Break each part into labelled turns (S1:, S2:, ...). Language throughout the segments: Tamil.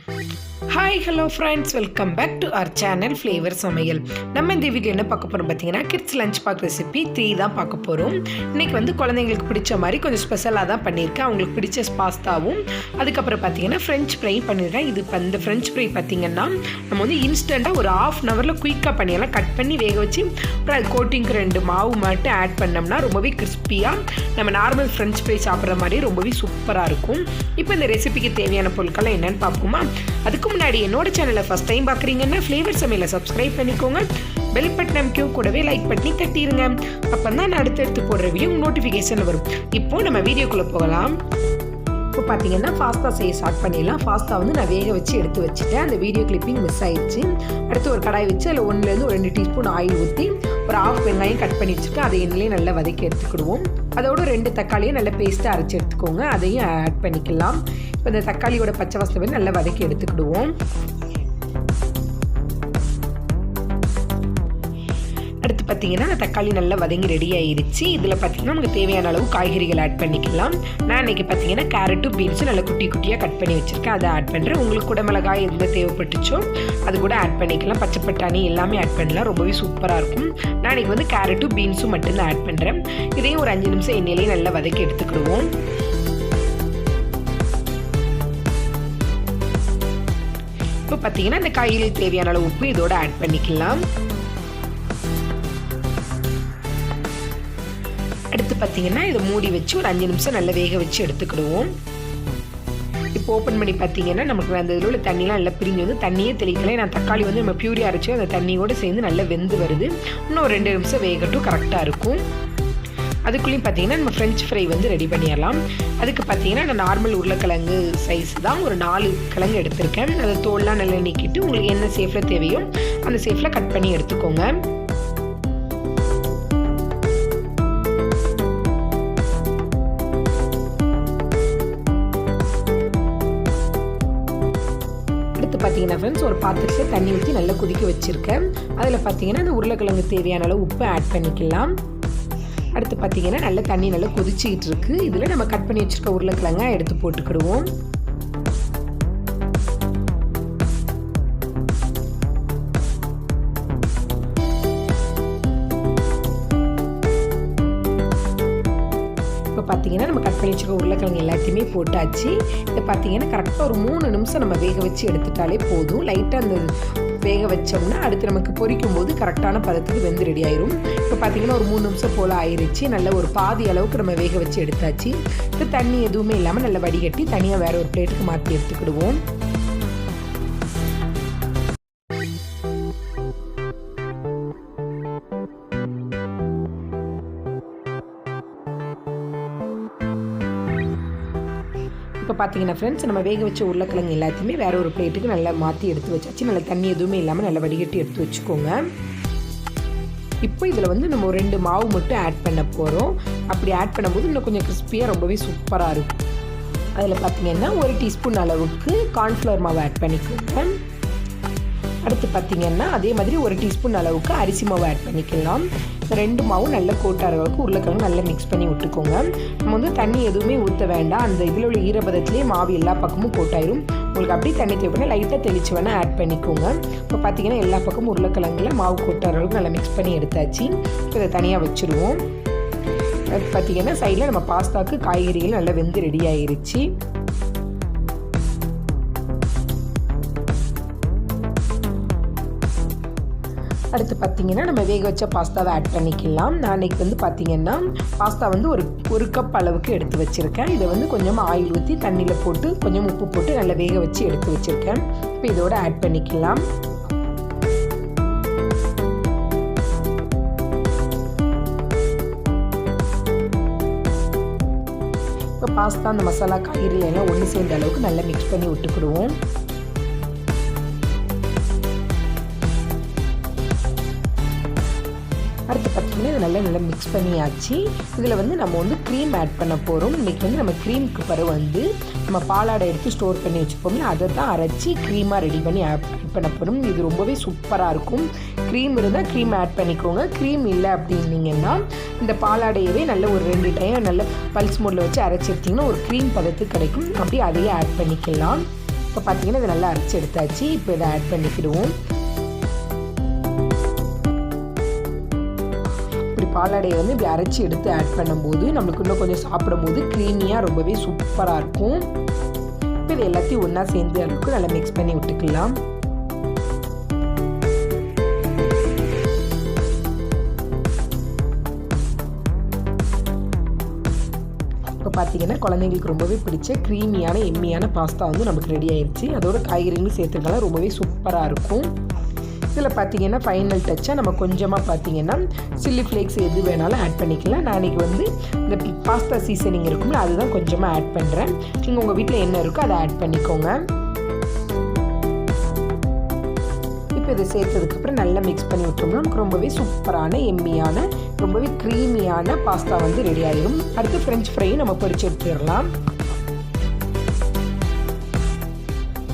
S1: Hi hello friends, welcome back to our channel flavour சமையல். நம்ம இந்த வீடியோ என்ன பார்க்க போகிறோம் பார்த்தீங்கன்னா, கிட்ஸ் லஞ்ச் பாக் ரெசிபி 3 தான் பார்க்க போகிறோம். இன்றைக்கி வந்து குழந்தைங்களுக்கு பிடிச்ச மாதிரி கொஞ்சம் ஸ்பெஷலாக தான் பண்ணியிருக்கேன். அவங்களுக்கு பிடிச்ச பாஸ்தாவும் அதுக்கப்புறம் பார்த்தீங்கன்னா ஃப்ரெஞ்ச் ஃப்ரை பண்ணிடுறேன். இது இந்த ஃப்ரெஞ்ச் ஃப்ரை பார்த்திங்கன்னா நம்ம வந்து இன்ஸ்டண்ட்டாக ஒரு 1/2 ஹவரில் குயிக்காக பண்ணிடலாம். கட் பண்ணி வேக வச்சு அப்புறம் அது கோட்டிங்க்கு 2 மாவு மட்டும் ஆட் பண்ணோம்னா ரொம்பவே கிறிஸ்பியாக நம்ம நார்மல் ஃப்ரெஞ்ச் ஃப்ரை சாப்பிட்ற மாதிரி ரொம்பவே சூப்பராக இருக்கும். இப்போ இந்த ரெசிபிக்கு தேவையான பொருட்கள்லாம் என்னென்னு பார்ப்போமா? அதுக்கு முன்னாடி என்னோட சேனலை ஃபஸ்ட் டைம் பார்க்குறீங்கன்னா ஃப்ளேவர் சமையலை சப்ஸ்கிரைப் பண்ணிக்கோங்க. பெல் பட்டன் அமைக்க கூடவே லைக் பண்ணி தட்டிடுங்க. அப்போ தான் நான் அடுத்தடுத்து போடுற வீடியோ நோட்டிஃபிகேஷன் வரும். இப்போது நம்ம வீடியோக்குள்ளே போகலாம். இப்போ பார்த்தீங்கன்னா பாஸ்தா செய்ய ஸ்டார்ட் பண்ணிடலாம். பாஸ்தா வந்து நான் வேக வச்சு எடுத்து வச்சுட்டேன். அந்த வீடியோ கிளிப்பிங் மிஸ் ஆயிடுச்சு. அடுத்து ஒரு கடாய் வச்சு அதில் 1லேருந்து 2 டீஸ்பூன் ஆயில் ஊற்றி ஒரு 1/2 வெங்காயம் கட் பண்ணி வச்சுருக்கேன். அதை எண்ணெயிலே நல்லா வதக்கி எடுத்துக்கிடுவோம். அதோட 2 தக்காளியை நல்லா பேஸ்ட்டாக அரைச்சி எடுத்துக்கோங்க. அதையும் ஆட் பண்ணிக்கலாம். இப்போ இந்த தக்காளியோட பச்சை வாசனை நல்லா வதக்கி எடுத்துக்கிடுவோம். அடுத்து பார்த்தீங்கன்னா தக்காளி நல்லா வதங்கி ரெடி ஆயிடுச்சு. இதில் பார்த்தீங்கன்னா நமக்கு தேவையான அளவு காய்கறிகள் ஆட் பண்ணிக்கலாம். நான் இன்றைக்கி பார்த்தீங்கன்னா கேரட்டும் பீன்ஸும் நல்லா குட்டி குட்டியாக கட் பண்ணி வச்சுருக்கேன். அதை ஆட் பண்ணுறேன். உங்களுக்கு கூட மிளகாய் எந்த தேவைப்பட்டுச்சோ அது கூட ஆட் பண்ணிக்கலாம். பச்சை பட்டாணி எல்லாமே ஆட் பண்ணலாம். ரொம்பவே சூப்பராக இருக்கும். நான் இன்றைக்கி வந்து கேரட்டும் பீன்ஸும் மட்டும்தான் ஆட் பண்ணுறேன். இதையும் ஒரு 5 நிமிஷம் எண்ணெயிலேயே நல்லா வதக்கி எடுத்துக்கிடுவோம். இப்போ பார்த்தீங்கன்னா இந்த காய்கறிக்கு தேவையான அளவு உப்பு இதோட ஆட் பண்ணிக்கலாம். அடுத்து பார்த்தீங்கன்னா இதை மூடி வச்சு ஒரு 5 நிமிஷம் நல்லா வேக வச்சு எடுத்துக்கிடுவோம். இப்போ ஓப்பன் பண்ணி பார்த்தீங்கன்னா நமக்கு அந்த இதில் உள்ள தண்ணிலாம் நல்லா பிரிஞ்சு வந்து தண்ணியே தெளிக்கலை. நான் தக்காளி வந்து நம்ம பியூரி அரைச்சி அந்த தண்ணியோடு சேர்ந்து நல்லா வெந்து வருது. இன்னும் ஒரு 2 நிமிஷம் வேகட்டும், கரெக்டாக இருக்கும். அதுக்குள்ளேயும் பார்த்தீங்கன்னா நம்ம ஃப்ரெஞ்ச் ஃப்ரை வந்து ரெடி பண்ணிடலாம். அதுக்கு பார்த்தீங்கன்னா நான் நார்மல் உருளைக்கிழங்கு சைஸ் தான் ஒரு 4 கிழங்கு எடுத்திருக்கேன். அதை தோல்லாம் நல்லா நீக்கிட்டு உங்களுக்கு என்ன ஷேப்பில் தேவையோ அந்த ஷேப்பில் கட் பண்ணி எடுத்துக்கோங்க. பார்த்தீங்கன்னா ஃப்ரெண்ட்ஸ் ஒரு பாத்திரத்தில் தண்ணி ஊற்றி நல்லா கொதிக்க வச்சுருக்கேன். அதில் பார்த்தீங்கன்னா அந்த உருளைக்கிழங்கு தேவையான அளவு உப்பு ஆட் பண்ணிக்கலாம். அடுத்து பார்த்தீங்கன்னா நல்லா தண்ணி நல்லா கொதிச்சிக்கிட்டு இருக்குது. இதில் நம்ம கட் பண்ணி வச்சுருக்க உருளைக்கிழங்கை எடுத்து போட்டுக்கிடுவோம். இப்போ பார்த்தீங்கன்னா நம்ம கட் பண்ணி வச்சுருக்க உருளைக்கிழங்கு எல்லாத்தையுமே போட்டாச்சு. இதை பார்த்தீங்கன்னா கரெக்டாக ஒரு 3 நிமிஷம் நம்ம வேக வச்சு எடுத்துட்டாலே போதும். லைட்டாக அந்த வேக வச்சோம்னா அடுத்து நமக்கு பொரிக்கும் போது கரெக்டான பதத்துக்கு வெந்து ரெடி ஆயிரும். இப்போ பார்த்தீங்கன்னா ஒரு 3 நிமிஷம் போல் ஆயிடுச்சு. நல்ல ஒரு பாதி அளவுக்கு நம்ம வேக வச்சு எடுத்தாச்சு. இப்போ தண்ணி எதுவுமே இல்லாமல் நல்லா வடிகட்டி தனியாக வேறு ஒரு பிளேட்டுக்கு மாற்றி எடுத்துக்கிடுவோம். இப்போ பார்த்தீங்கன்னா ஃப்ரெண்ட்ஸ் நம்ம வேக வச்ச உருளைக்கிழங்கு எல்லாத்தையுமே வேறு ஒரு பிளேட்டுக்கு நல்லா மாற்றி எடுத்து வச்சாச்சு. நல்லா தண்ணி எதுவுமே இல்லாமல் நல்லா வடிகட்டி எடுத்து வச்சுக்கோங்க. இப்போ இதில் வந்து நம்ம 2 மாவு மட்டும் ஆட் பண்ண போகிறோம். அப்படி ஆட் பண்ணும்போது இன்னும் கொஞ்சம் கிறிஸ்பியாக ரொம்பவே சூப்பராக இருக்கும். அதில் பார்த்தீங்கன்னா 1 டீஸ்பூன் அளவுக்கு கார்ன்ஃப்ளவர் மாவு ஆட் பண்ணிக்கோங்க. அடுத்து பார்த்தீங்கன்னா அதே மாதிரி 1 டீஸ்பூன் அளவுக்கு அரிசி மாவு ஆட் பண்ணிக்கலாம். 2 மாவும் நல்லா கோட்டார அளவுக்கு உருளைக்கிழங்கு நல்லா மிக்ஸ் பண்ணி விட்டுக்கோங்க. நம்ம வந்து தண்ணி எதுவுமே ஊற்ற வேண்டாம். அந்த இதில் உள்ள ஈரப்பதத்துலேயே மாவு எல்லா பக்கமும் கோட்டாயிரும். உங்களுக்கு அப்படியே தண்ணி தேவைன்னா லைட்டாக தெளிச்சு வேணால் ஆட் பண்ணிக்கோங்க. இப்போ பார்த்தீங்கன்னா எல்லா பக்கமும் உருளைக்கிழங்குல மாவு கோட்டார அளவுக்கு நல்லா மிக்ஸ் பண்ணி எடுத்தாச்சு. இதை தனியாக வச்சுருவோம். அது பார்த்தீங்கன்னா சைடில் நம்ம பாஸ்தாவுக்கு காய்கறிகள் நல்லா வெந்து ரெடி ஆயிருச்சு. அடுத்து பார்த்தீங்கன்னா நம்ம வேக வச்ச பாஸ்தாவை ஆட் பண்ணிக்கலாம். நான் அன்றைக்கி வந்து பார்த்தீங்கன்னா பாஸ்தா வந்து ஒரு கப் அளவுக்கு எடுத்து வச்சுருக்கேன். இதை வந்து கொஞ்சம் ஆயில் ஊற்றி தண்ணியில் போட்டு கொஞ்சம் உப்பு போட்டு நல்லா வேக வச்சு எடுத்து வச்சுருக்கேன். இப்போ இதோட ஆட் பண்ணிக்கலாம். இப்போ பாஸ்தா அந்த மசாலா காய்கறி எல்லாம் ஒன்று சேர்ந்த அளவுக்கு நல்லா மிக்ஸ் பண்ணி விட்டுக்கிடுவோம். அடுத்து பார்த்தீங்கன்னா இதை நல்லா மிக்ஸ் பண்ணியாச்சு. இதில் வந்து நம்ம வந்து க்ரீம் ஆட் பண்ண போகிறோம். இன்றைக்கி வந்து நம்ம க்ரீமுக்கு பிறகு வந்து நம்ம பாலாடை எடுத்து ஸ்டோர் பண்ணி வச்சுப்போம்ல, அதை தான் அரைச்சி க்ரீமாக ரெடி பண்ணி ஆட் பண்ண போகிறோம். இது ரொம்பவே சூப்பராக இருக்கும். க்ரீம் இருந்தால் க்ரீம் ஆட் பண்ணிக்கோங்க. க்ரீம் இல்லை அப்படின்னீங்கன்னா இந்த பாலாடையவே நல்ல ஒரு 2 டைம் நல்ல பல்ஸ் மோடில் வச்சு அரைச்சி எடுத்திங்கன்னா ஒரு க்ரீம் பதத்துக்கு கிடைக்கும். அப்படியே அதையே ஆட் பண்ணிக்கலாம். இப்போ பார்த்தீங்கன்னா இதை நல்லா அரைச்சி எடுத்தாச்சு. இப்போ இதை ஆட் பண்ணிக்கிடுவோம். இப்படி பாலாடையை வந்து இப்படி அரைச்சி எடுத்து ஆட் பண்ணும்போது நம்மளுக்கு இன்னும் கொஞ்சம் சாப்பிடும்போது க்ரீமியாக ரொம்பவே சூப்பராக இருக்கும். இப்போ இது எல்லாத்தையும் ஒன்றா சேர்ந்து அளவுக்கு நல்லா மிக்ஸ் பண்ணி விட்டுக்கலாம். இப்போ பார்த்தீங்கன்னா குழந்தைங்களுக்கு ரொம்பவே பிடிச்ச க்ரீமியான எம்மியான பாஸ்தா வந்து நமக்கு ரெடி ஆயிடுச்சு. அதோட காய்கறிகளும் சேர்த்துக்கலாம், ரொம்பவே சூப்பராக இருக்கும். இதில் பார்த்தீங்கன்னா ஃபைனல் டச்சாக நம்ம கொஞ்சமாக பார்த்தீங்கன்னா சில்லி ஃப்ளேக்ஸ் எது வேணாலும் ஆட் பண்ணிக்கலாம். நான் இன்றைக்கி வந்து இந்த பாஸ்தா சீசனிங் இருக்கும்ல அதுதான் கொஞ்சமாக ஆட் பண்ணுறேன். நீங்கள் உங்கள் வீட்டில் என்ன இருக்கோ அதை ஆட் பண்ணிக்கோங்க. இப்போ இதை சேர்த்ததுக்கப்புறம் நல்லா மிக்ஸ் பண்ணி விட்டோம்னா நமக்கு ரொம்பவே சூப்பரான எம்மியான ரொம்பவே க்ரீமியான பாஸ்தா வந்து ரெடி ஆகிடும். அடுத்து ஃப்ரெஞ்ச் ஃப்ரையும் நம்ம பொரிச்சு எடுத்துடலாம்.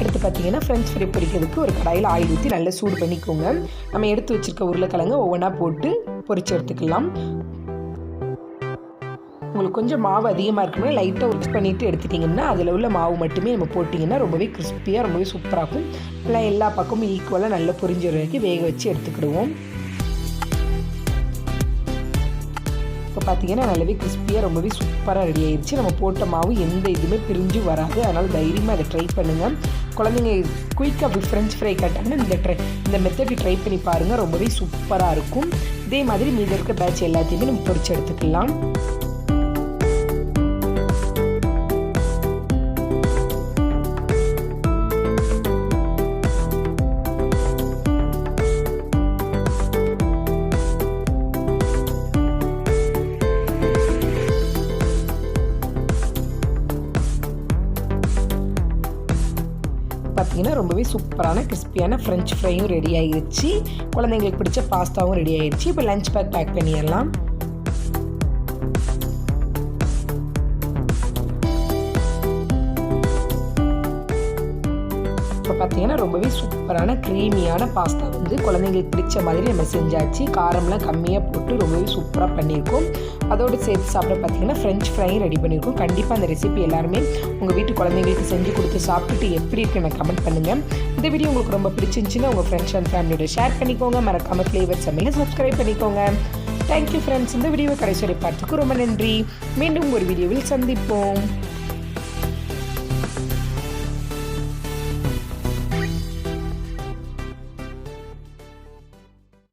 S1: அடுத்து பார்த்தீங்கன்னா ஃப்ரெஞ்ச் ஃப்ரை பொரிக்கிறதுக்கு ஒரு கடாயில் ஆயில் ஊற்றி நல்லா சூடு பண்ணிக்கோங்க. நம்ம எடுத்து வச்சுருக்க உருளைக்கிழங்கு ஒவ்வொன்றா போட்டு பொரிச்சு எடுத்துக்கலாம். உங்களுக்கு கொஞ்சம் மாவு அதிகமாக இருக்குன்னா லைட்டாக மிக்ஸ் பண்ணிவிட்டு எடுத்துட்டிங்கன்னா அதில் உள்ள மாவு மட்டுமே நம்ம போட்டிங்கன்னா ரொம்பவே கிறிஸ்பியாக ரொம்பவே சூப்பராகும். நல்லா எல்லா பக்கமும் ஈக்குவலாக நல்லா பொரிஞ்ச வரைக்கும் வேக வச்சு எடுத்துக்கிடுவோம். இப்போ பார்த்தீங்கன்னா நல்லாவே கிறிஸ்பியாக ரொம்பவே சூப்பராக ரெடி ஆயிடுச்சு. நம்ம போட்ட மாவு எந்த இதுவுமே பிரிஞ்சு வராது. அதனால் தைரியமாக அதை ட்ரை பண்ணுங்கள். குழந்தைங்க குயிக்காக அப்படி ஃப்ரெஞ்ச் ஃப்ரை கேட்டாங்கன்னா இந்த மெத்தட் ட்ரை பண்ணி பாருங்கள், ரொம்பவே சூப்பராக இருக்கும். இதே மாதிரி மீதி இருக்க பேட்ச் எல்லாத்தையுமே நம்ம பொரிச்சு எடுத்துக்கலாம். பார்த்தீங்கன்னா ரொம்பவே சூப்பரான கிறிஸ்பியான ஃப்ரெஞ்ச் ஃப்ரையும் ரெடி ஆகிடுச்சு. குழந்தைங்களுக்கு பிடிச்ச பாஸ்தாவும் ரெடி ஆகிடுச்சு. இப்போ லஞ்ச் பேக் பண்ணிடலாம். இப்போ பார்த்தீங்கன்னா ரொம்பவே சூப்பரான க்ரீமியான பாஸ்தா வந்து குழந்தைங்களுக்கு பிடிச்ச மாதிரி நம்ம செஞ்சாச்சு. காரம்லாம் கம்மியாக போட்டு ரொம்பவே சூப்பராக பண்ணியிருக்கோம். அதோடு சேர்த்து சாப்பிட பார்த்தீங்கன்னா ஃப்ரெஞ்ச் ஃப்ரையும் ரெடி பண்ணியிருக்கோம். கண்டிப்பாக அந்த ரெசிபி எல்லாருமே உங்கள் வீட்டு குழந்தைங்களுக்கு செஞ்சு கொடுத்து சாப்பிட்டுட்டு எப்படி இருக்குன்னு கமெண்ட் பண்ணுங்கள். இந்த வீடியோ உங்களுக்கு ரொம்ப பிடிச்சிருந்துச்சுன்னா உங்கள் ஃப்ரெண்ட்ஸ் அண்ட் ஃபேமிலியோட ஷேர் பண்ணிக்கோங்க. மறக்காமல் ஃப்ளேவர் சமையலை சப்ஸ்கிரைப் பண்ணிக்கோங்க. Thank you friends. இந்த வீடியோவை கடைசி வரை பார்த்ததுக்கு ரொம்ப நன்றி. மீண்டும் ஒரு வீடியோவில் சந்திப்போம்.